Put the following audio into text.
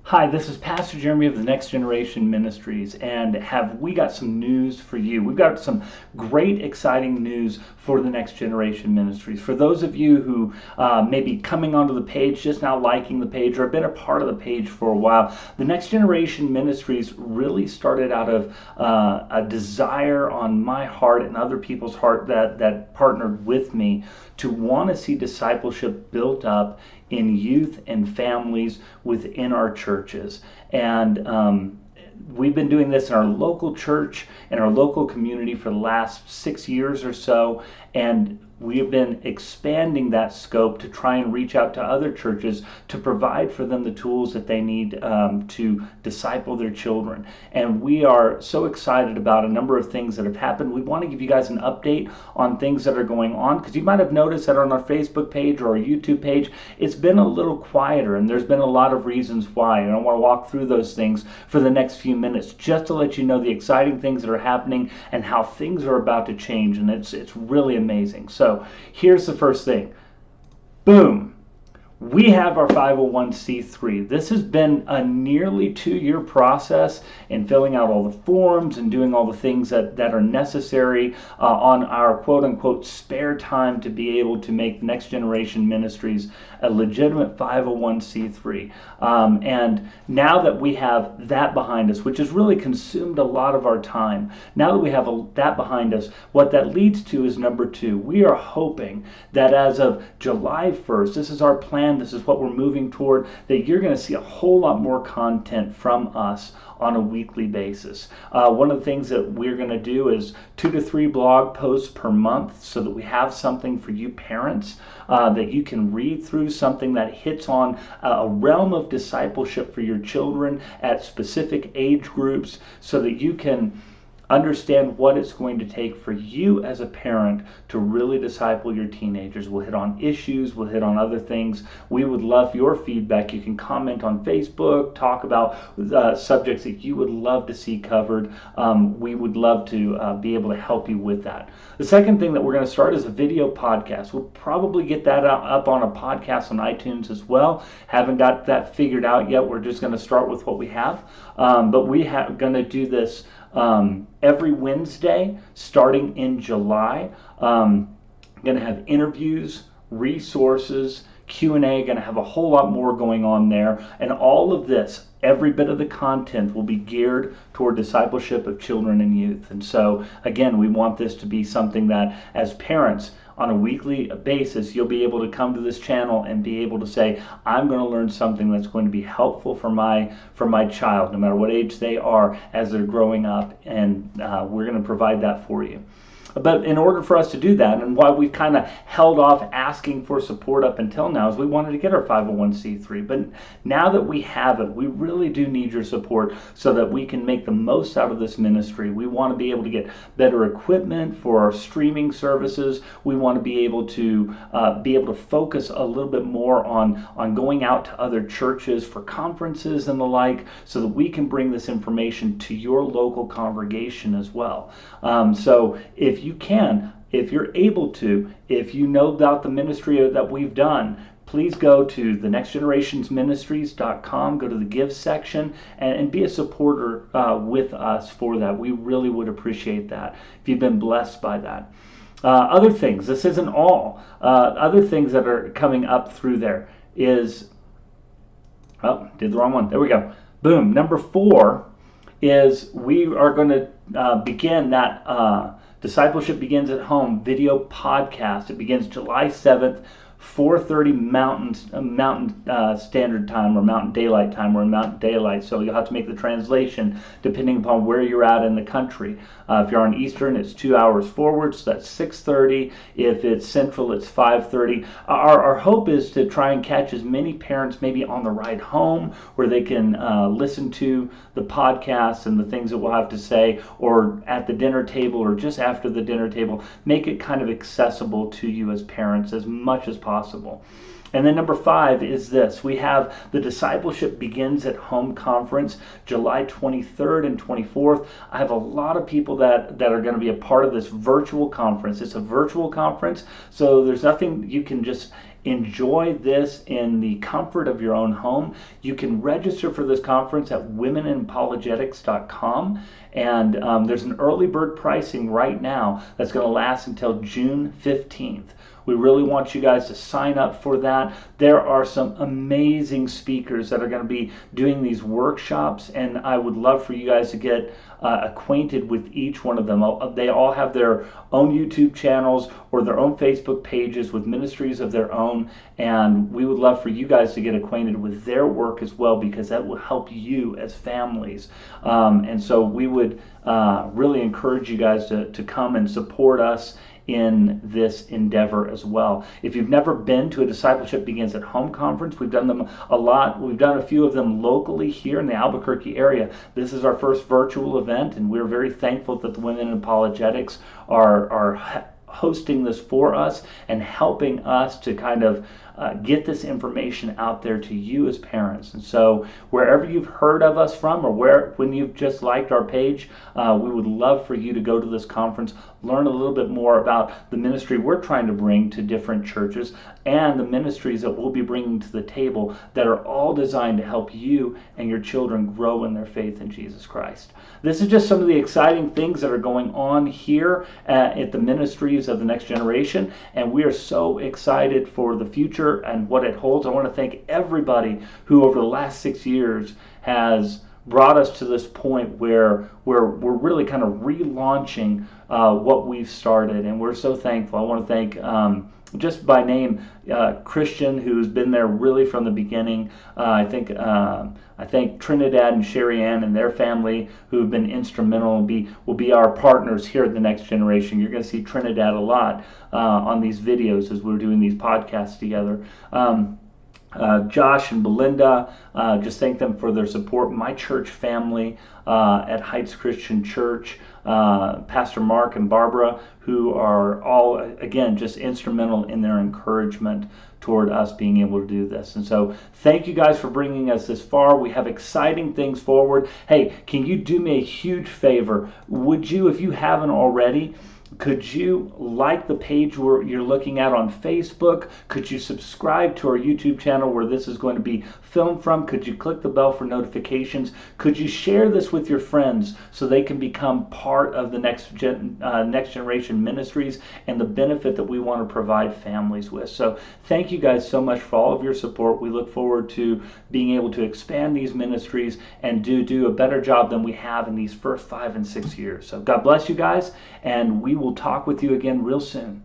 Hi, this is Pastor Jeremy of the Next Generation Ministries, and have we got some news for you? We've got some great, exciting news for the Next Generation Ministries. For those of you who may be coming onto the page, just now liking the page, or have been a part of the page for a while, the Next Generation Ministries really started out of a desire on my heart and other people's heart that partnered with me to want to see discipleship built up in youth and families within our churches. And we've been doing this in our local church and our local community for the last 6 years or so, and we have been expanding that scope to try and reach out to other churches to provide for them the tools that they need to disciple their children. And we are so excited about a number of things that have happened. We want to give you guys an update on things that are going on, because you might have noticed that on our Facebook page or our YouTube page, it's been a little quieter, and there's been a lot of reasons why. And I want to walk through those things for the next few minutes, just to let you know the exciting things that are happening and how things are about to change, and it's really amazing. So here's the first thing. Boom. We have our 501c3. This has been a nearly 2-year process in filling out all the forms and doing all the things that are necessary on our quote-unquote spare time to be able to make Next Generation Ministries a legitimate 501c3. And now that we have that behind us, which has really consumed a lot of our time, now that we have that behind us, what that leads to is number 2. We are hoping that as of July 1st, this is our plan, this is what we're moving toward, that you're going to see a whole lot more content from us on a weekly basis. One of the things that we're going to do is 2 to 3 blog posts per month, so that we have something for you parents that you can read through, something that hits on a realm of discipleship for your children at specific age groups, so that you can understand what it's going to take for you as a parent to really disciple your teenagers. We'll hit on issues, we'll hit on other things. We would love your feedback. You can comment on Facebook, talk about subjects that you would love to see covered. We would love to be able to help you with that. The second thing that we're going to start is a video podcast. We'll probably get that up on a podcast on iTunes as well. Haven't got that figured out yet. We're just going to start with what we have. But we are going to do this every Wednesday starting in July. Going to have interviews, resources, Q&A, going to have a whole lot more going on there. And all of this, every bit of the content will be geared toward discipleship of children and youth. And so, again, we want this to be something that, as parents, on a weekly basis, you'll be able to come to this channel and be able to say, I'm going to learn something that's going to be helpful for my child, no matter what age they are, as they're growing up, and we're going to provide that for you. But in order for us to do that, and why we've kind of held off asking for support up until now, is we wanted to get our 501c3. But now that we have it, we really do need your support so that we can make the most out of this ministry. We want to be able to get better equipment for our streaming services. We want to be able to focus a little bit more on going out to other churches for conferences and the like, so that we can bring this information to your local congregation as well. So if you're able to, if you know about the ministry that we've done, please go to thenextgenerationsministries.com, go to the Give section, and be a supporter with us for that. We really would appreciate that if you've been blessed by that. Other things, this isn't all. Other things that are coming up through there is, oh, did the wrong one. There we go. Boom. Number 4 is we are going to begin that Discipleship Begins at Home video podcast. It begins July 7th, 4:30 Mountain Standard Time, or Mountain Daylight Time. We're in Mountain Daylight, so you'll have to make the translation depending upon where you're at in the country. If you're on Eastern, it's 2 hours forward, so that's 6:30. If it's Central, it's 5:30. Our hope is to try and catch as many parents maybe on the ride home, where they can listen to the podcast and the things that we'll have to say, or at the dinner table, or just after the dinner table. Make it kind of accessible to you as parents as much as possible. And then number 5 is this. We have the Discipleship Begins at Home Conference, July 23rd and 24th. I have a lot of people that are going to be a part of this virtual conference. It's a virtual conference, so there's nothing you can just enjoy this in the comfort of your own home. You can register for this conference at womeninapologetics.com. And there's an early bird pricing right now that's going to last until June 15th. We really want you guys to sign up for that. There are some amazing speakers that are going to be doing these workshops, and I would love for you guys to get acquainted with each one of them. They all have their own YouTube channels or their own Facebook pages with ministries of their own, and we would love for you guys to get acquainted with their work as well, because that will help you as families. And so we would really encourage you guys to come and support us in this endeavor as well. If you've never been to a Discipleship Begins at Home conference, we've done them a lot. We've done a few of them locally here in the Albuquerque area. This is our first virtual event, and we're very thankful that the Women in Apologetics are hosting this for us and helping us to kind of get this information out there to you as parents. And so wherever you've heard of us from, or when you've just liked our page, we would love for you to go to this conference, learn a little bit more about the ministry we're trying to bring to different churches and the ministries that we'll be bringing to the table that are all designed to help you and your children grow in their faith in Jesus Christ. This is just some of the exciting things that are going on here at the ministries of the Next Generation, and we are so excited for the future and what it holds. I want to thank everybody who over the last 6 years has brought us to this point where we're really kind of relaunching what we've started, and we're so thankful. I want to thank just by name Christian, who's been there really from the beginning. I thank Trinidad and Sherry Ann and their family, who've been instrumental and will be our partners here at the Next Generation. You're going to see Trinidad a lot on these videos as we're doing these podcasts together. Josh and Belinda, just thank them for their support. My church family at Heights Christian Church, Pastor Mark and Barbara, who are all, again, just instrumental in their encouragement toward us being able to do this. And so thank you guys for bringing us this far. We have exciting things forward. Hey, can you do me a huge favor? Would you, if you haven't already, could you like the page you're looking at on Facebook? Could you subscribe to our YouTube channel where this is going to be filmed from? Could you click the bell for notifications? Could you share this with your friends so they can become part of the Next Generation Ministries and the benefit that we want to provide families with? So thank you guys so much for all of your support. We look forward to being able to expand these ministries and do a better job than we have in these first 5 and 6 years. So God bless you guys, and we will talk with you again real soon.